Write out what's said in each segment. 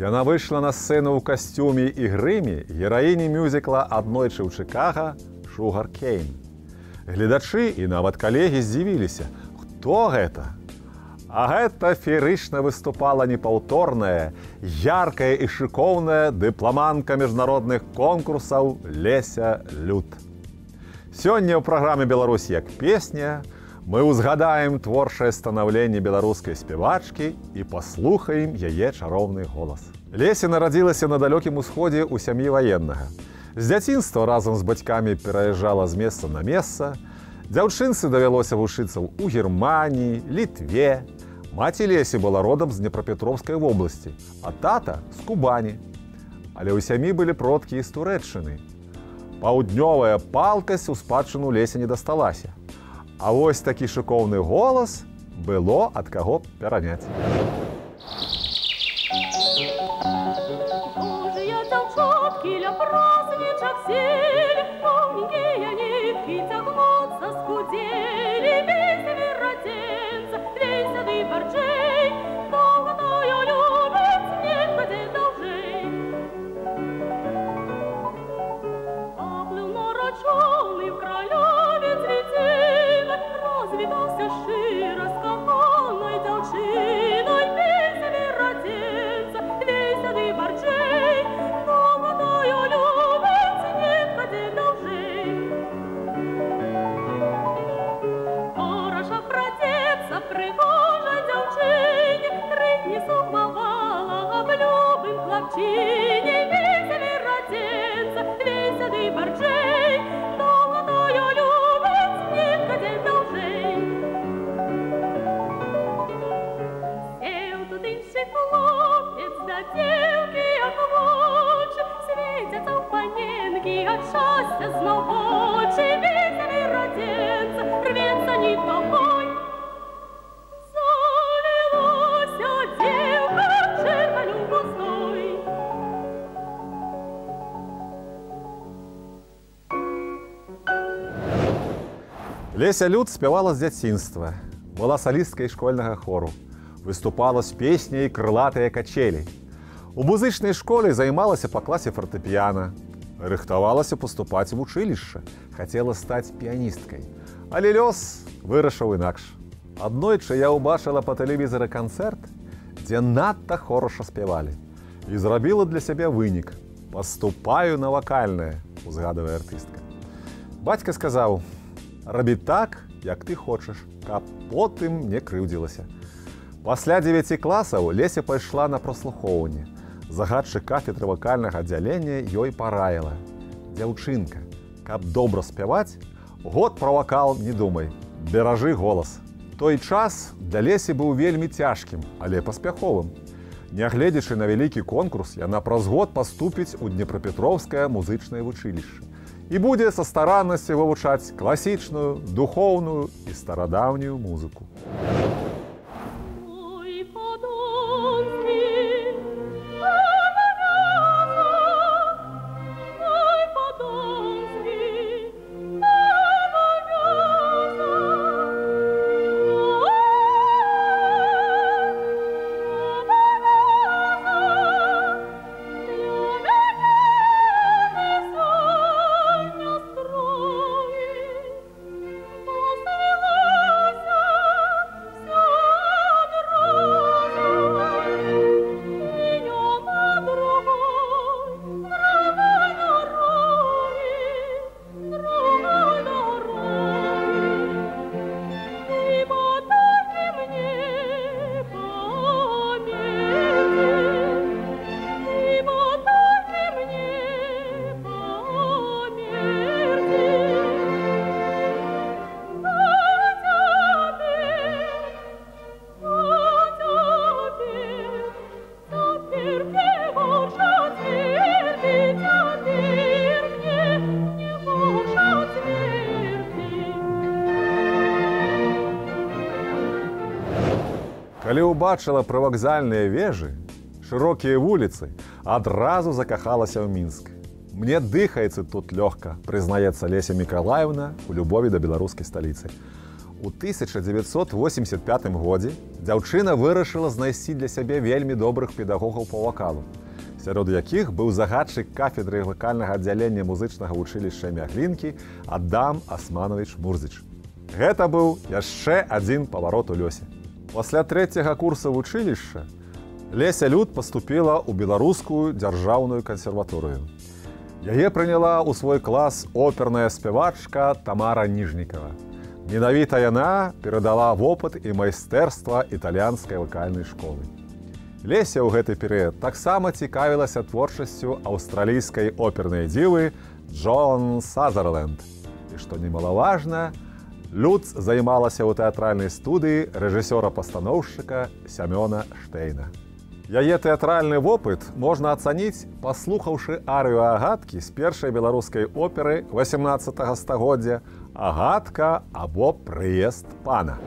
Яна выйшла на сцэну ў касцюме і грыме гераіні мюзікла «Аднойчы ў Чыкага» Шугар Кейн. Гледачы і нават калегі здзівіліся, хто гэта? А гэта феерычна выступала непаўторная, яркая і шыкоўная дыпламанка міжнародных конкурсаў Леся Люд. Сёння ў праграме «Беларусь як песня» мы ўзгадаем творчае станаўленне беларускай спявачкі і паслухаем яе чароўны голас. Леся нарадзілася на далёкім усходзе ў сям'і ваеннага. З дзяцінства разам з бацькамі пераязджала з месца на месца. Дзяўчынцы давялося вучыцца ў Германіі, Літве. Маці Лесі была родам з Днепрапетровскай вобласці, а тата з Кубані. Але ў сям'і былі продкі з Турэччыны. Паўднёвая палкасць у спадчыну Лесі не дасталася. А вось такі шыкоўны голас было ад каго пераняць. Божыя дзяўчаткі ля празднічак сели, тоненькія ніткі цягнуцца скудзелі, весь вераценца, весь ады барчэй, доўгною любяць, не хадзе даўжэй. Аплыў нарачоны в кралёве цвіцей, развітаўся шчыра з каханай дзяўчынай, весь вераценца, весь ады барчэй, доўгною любяць, не хадзе даўжэй. Хораша прадзецца прыгожай дзяўчыне, 3 дні сумавала аб любым хлапчыне, весь вераценца, весь ады барчэй, доўгною любяць, не хадзе даўжэй. Сеў тут іншы хлопец да дзеўкі як вочы, свецяцца ў паненкі ад шчасця зноў вочы, весь вераценца, рвецца нітокой. Завілася дзеўка чэрваню густой. Леся Люд спявала з дзяцінства, была салісткай школьнага хору, выступала з песняй «Крылатыя качелі». У музычнай школе займалася па класе фартэпіяна, рыхтавалася паступаць у вучылішча, хацела стаць піяністкай. Але лёс вырашыў інакш. Аднойчы я ўбачыла па тэлевізары канцэрт, дзе надта хораша спявалі. І зрабіла для сябе вынік. Паступаю на вакальнае, узгадвае артыстка. Бацька сказаў: «Рабі так, як ты хочаш, каб потым не крыўдзілася». Пасля 9 класаў Леся пайшла на праслухоўванне. Загадчык кафедры вакальнага аддзялення ёй параіла: «Дзяўчынка, каб добра спяваць, год пра вакал не думай, беражы голас». Той час для Лесі быў вельмі цяжкім, але паспяховым. Нягледзячы на вялікі конкурс, яна праз год паступіць у Днепрапетровскае музычнае вучылішча і будзе са стараннасцю вывучаць класічную, духоўную і старадаўнюю музыку. Калі ўбачыла прывакзальныя вежы, шырокія вуліцы, адразу закахалася ў Мінск. Мне дыхаецца тут лёгка, прызнаецца Леся Мікалаевна у любові да беларускай сталіцы. У 1985 годзе дзяўчына вырашыла знайсці для сябе вельмі добрых педагогаў па вакалу, сярод якіх быў загадчык кафедры вакальнага аддзялення музычнага вучылішча Мяглінкі Адам Асманович Мурзіч. Гэта быў яшчэ адзін паварот у лёсе. Пасля 3-го курса вучылішча Леся Люд паступіла ў беларускую дзяржаўную кансерваторыю. Яе прыняла ў свой клас оперная спявачка Тамара Ніжнікава. Менавіта яна перадала вопыт і майстэрства італьянскай вакальнай школы. Леся ў гэты перыяд таксама цікавілася творчасцю аўстралійскай опернай дзівы Джоан Сазерленд. І што немалаважна, Люд займалася ў тэатральнай студыі рэжысёра-пастаноўшчыка Сямёна Штейна. Яе тэатральны вопыт можна ацаніць, паслухаўшы арыю Агаткі з першай беларускай оперы 18 стагоддзя «Агатка» або «Прыезд пана».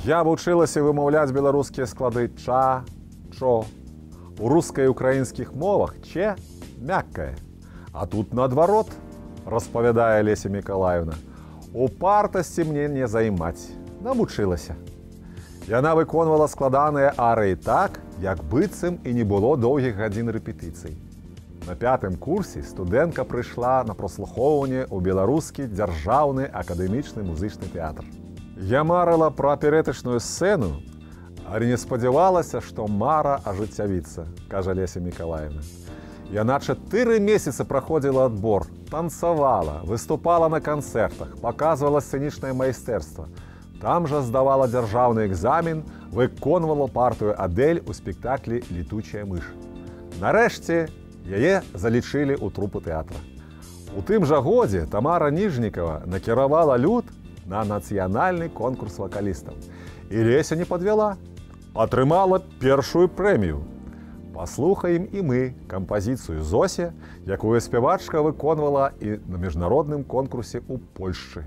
Я вучылася вымаўляць беларускія склады «ча», «чо». У рускай і украінскіх мовах «че» мяккае. А тут наадварот, распавядае Леся Мікалаевна. Упартасці мне не займаць. Навучылася. Яна выконвала складаныя арыі так, як быццам і не было доўгіх гадзін рэпетыцый. На 5-м курсе студэнтка прыйшла на праслухоўванне ў беларускі дзяржаўны акадэмічны музычны тэатр. Я марыла пра аперэтычную сцэну, але не спадзявалася, што мара ажыццявіцца, кажа Леся Мікалаевна. Яна 4 месяцы праходзіла адбор, танцавала, выступала на канцэртах, паказвала сцэнічнае майстэрства. Там жа здавала дзяржаўны экзамен, выконвала партыю Адэль у спектаклі «Летучая мыш». Нарэшце, яе залічылі ў трупу тэатра. У тым жа годзе Тамара Ніжнікава накіравала Люд на нацыянальны конкурс вакалістаў. І Леся не падвяла. Атрымала першую прэмію. Паслухаем і мы кампазіцыю «Зося», якую спявачка выконвала і на міжнародным конкурсе ў Польшчы.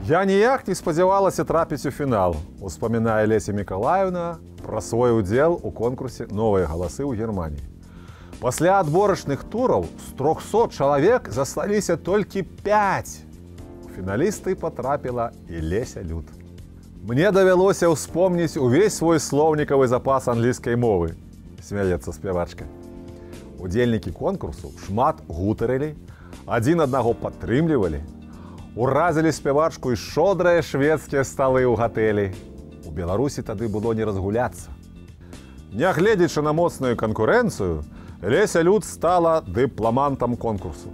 Я ніяк не спадзявалася трапіць у фінал, успамінае Леся Мікалаеўна пра свой удзел у конкурсе «Новыя галасы» ў Германіі. Пасля адборачных тураў з 300 чалавек засталіся толькі 5. У фіналісты патрапіла і Леся Люд. Мне давялося ўспомніць увесь свой слоўнікавы запас англійскай мовы, смяецца спявачка. Удзельнікі конкурсу шмат гутарылі, адзін аднаго падтрымлівалі, уразілі спявачку і шодрыя шведскія сталы ў гатэлі. У Беларусі тады было не разгуляцца. Нягледзячы на моцную канкурэнцыю, Леся Люд стала дыпламантам конкурсу.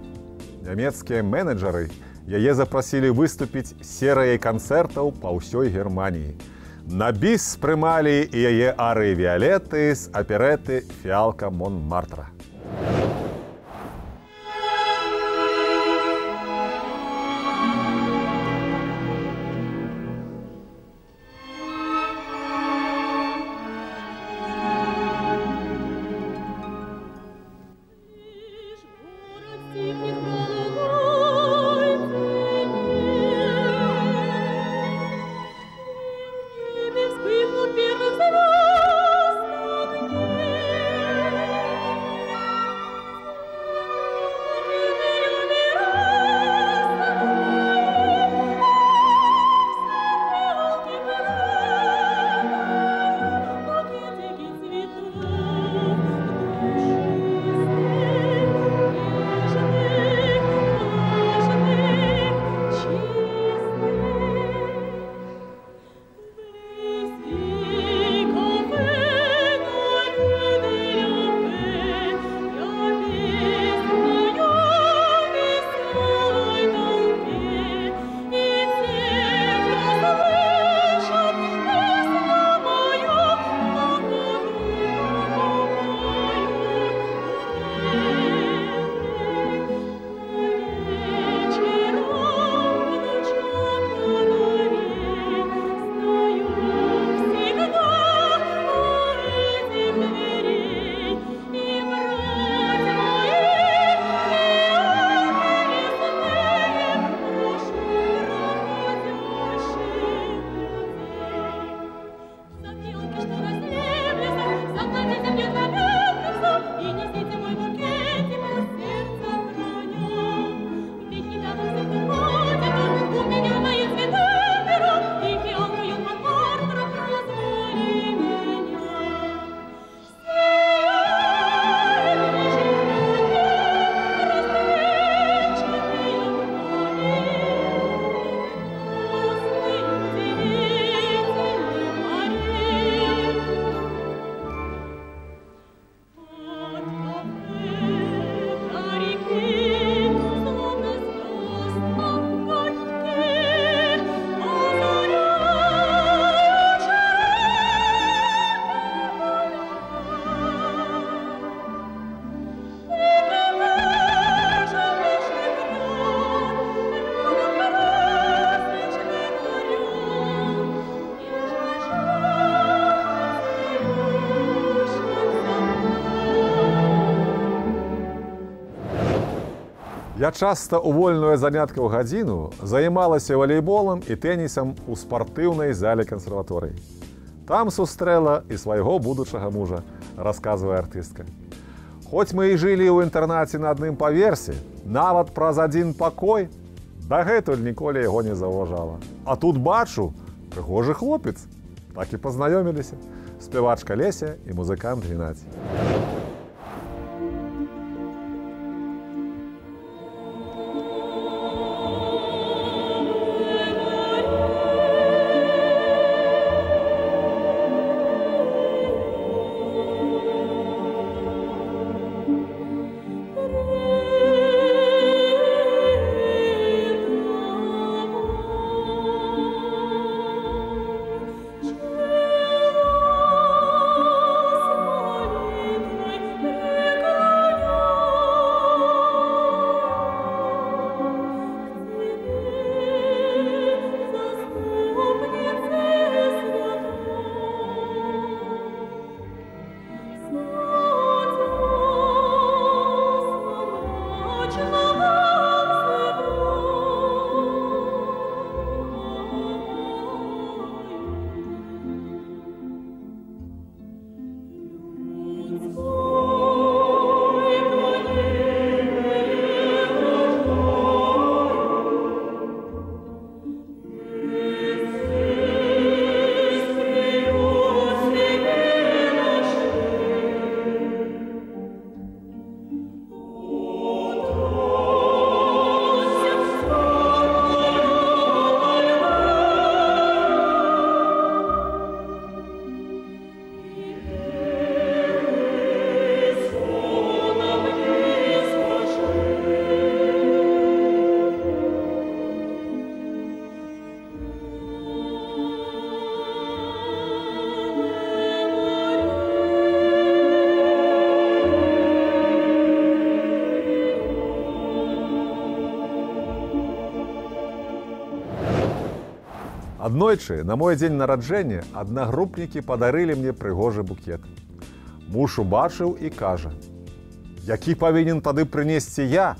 Нямецкія менеджары яе запрасілі выступіць серыяй канцэртаў па ўсёй Германіі. На біс спрымалі і яе арыі Віялеты з аперэты «Фіалка Монмартра». Я часта ў вольную заняткаў гадзіну займалася валейболам і тэнісам у спартыўнай зале кансерваторыі. Там сустрэла і свайго будучага мужа, расказвае артыстка. Хоць мы і жылі ў інтэрнаце на адным паверсе, нават праз адзін пакой, дагэтуль ніколі яго не заўважала. А тут бачу, прыгожы хлопец. Так і пазнаёміліся. Спявачка Леся і музыкант Геннадзій. Аднойчы на мой дзень нараджэння аднагрупнікі падарылі мне прыгожы букет. Муж убачыў і кажа: «Які павінен тады прынесці я?»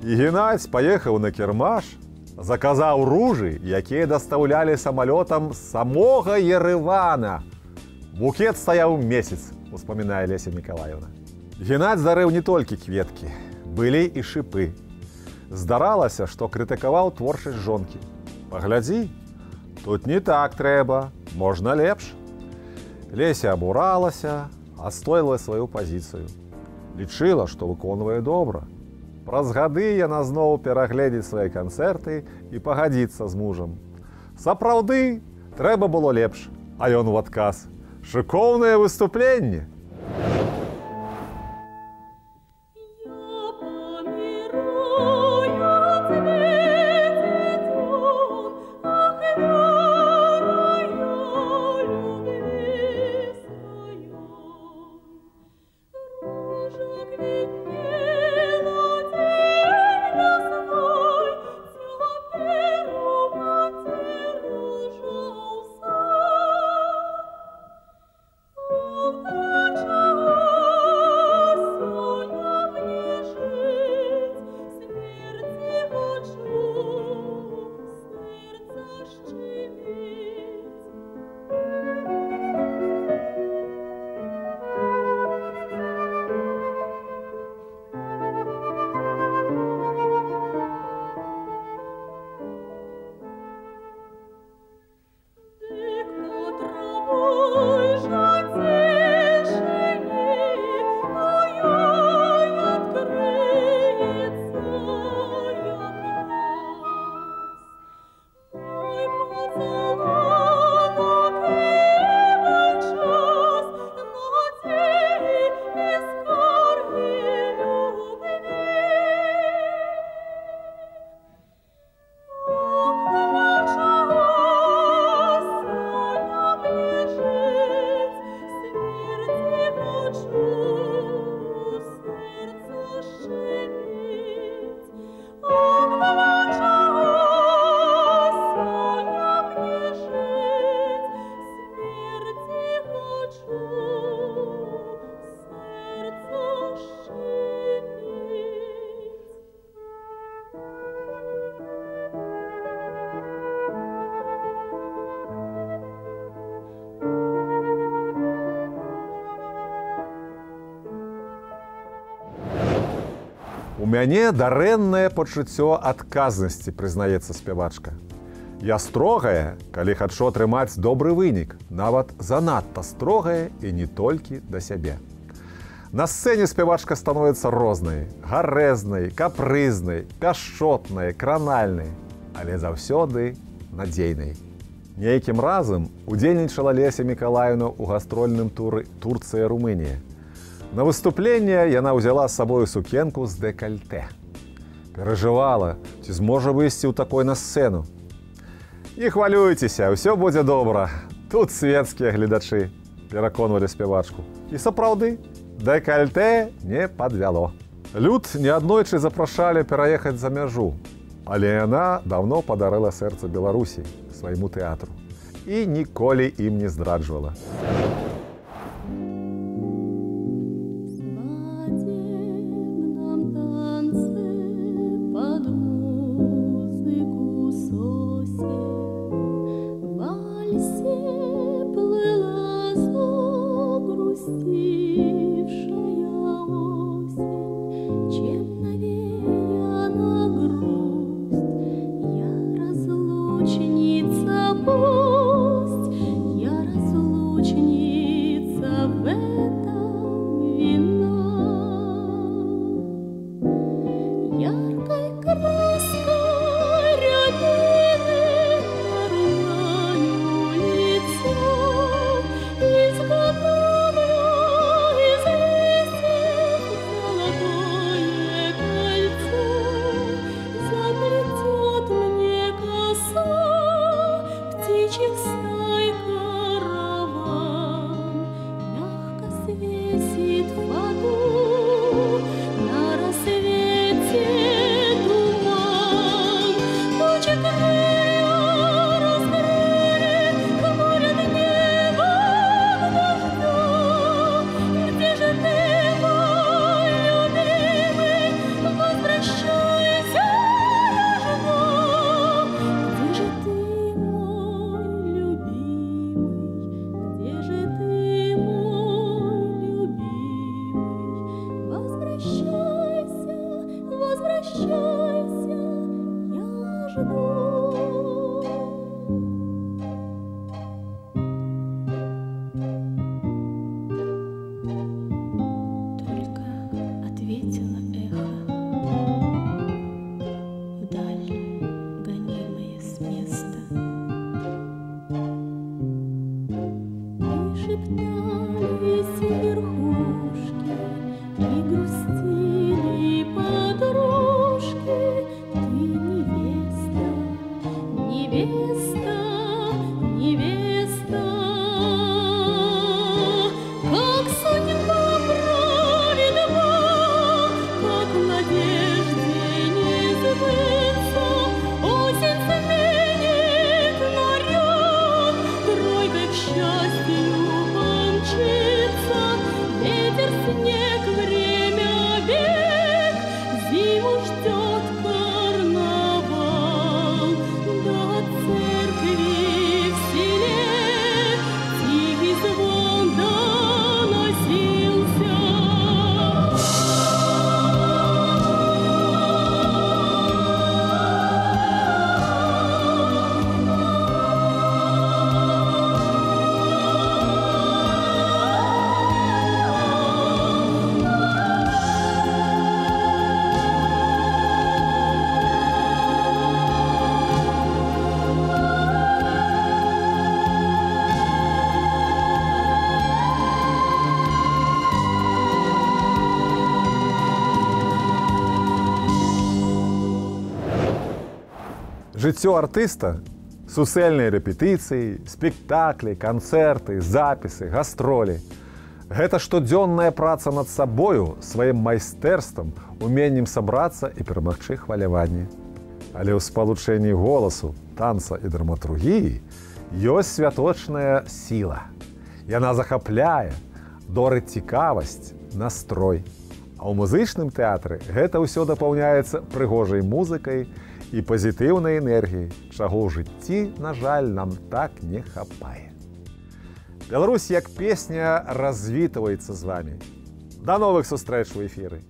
І Геннадзь паехаў на кірмаш, заказаў ружы, якія дастаўлялі самалётам з самога Еревана. Букет стаяў месяц, успамінае Леся Мікалаеўна. Геннадзь дарыў не толькі кветкі, былі і шыпы. Здаралася, што крытыкаваў творчасць жонкі. Паглядзі, тут не так трэба, можна лепш. Леся абуралася, адстойвала сваю пазіцыю. Лічыла, што выконвае добра. Праз гады яна зноў перагледзіць свае канцэрты і пагадзіцца з мужам. Сапраўды, трэба было лепш, а ён у адказ: «Шыкоўнае выступленне!» У мяне дарэннае пачуццё адказнасці, прызнаецца спявачка. Я строгая, калі хачу атрымаць добры вынік, нават занадта строгая і не толькі да сябе. На сцэне спявачка становіцца рознай, гарэзнай, капрызнай, пяшчотнай, кранальнай, але заўсёды надзейнай. Нейкім разам удзельнічала Леся Мікалаеўна ў гастрольным туры Турцыя-Румынія. На выступленне яна ўзяла з сабою сукенку з дэкальтэ. Перажывала, ці зможа выйсці ў такой на сцэну. Не хвалюйцеся, ўсё будзе добра. Тут светскія гледачы, пераконвалі спявачку. І сапраўды, дэкальтэ не падвяло. Люд неаднойчы запрашалі пераехаць за мяжу, але яна даўно падарыла сэрца Беларусі свайму тэатру і ніколі ім не здраджвала. Светит в аду на рассвете. возвращайся, я жду. Только ответило эхо вдаль, гонимое с места. И шептались верхушки, и грустили подружки. Ты невеста, невеста, невеста. Как судьба праведна, как в надежде не сбыться. Осень сменит наряд, тройкой к счастью помчится. Ветер, снег, время, бег, зиму ждет карнавал. До церкви в селе тихий звон доносился. Жыццё артыста, сусельныя рэпетыцыі, спектаклі, канцэрты, запісы, гастролі. Гэта штодзённая праца над сабою, сваім майстэрствам, уменнем сабрацца і перамагчы хваляванне. Але ў спалучэнні голасу, танца і драматургіі ёсць святочная сіла. Яна захапляе, дорыць цікавасць, настрой. А ў музычным тэатры гэта ўсё дапаўняецца прыгожай музыкай і пазітыўнай энергіяй, чаго ў жыцці, на жаль, нам так не хапае. Беларусь як песня развітваецца з вамі. Да новых сустрэч у эфіры!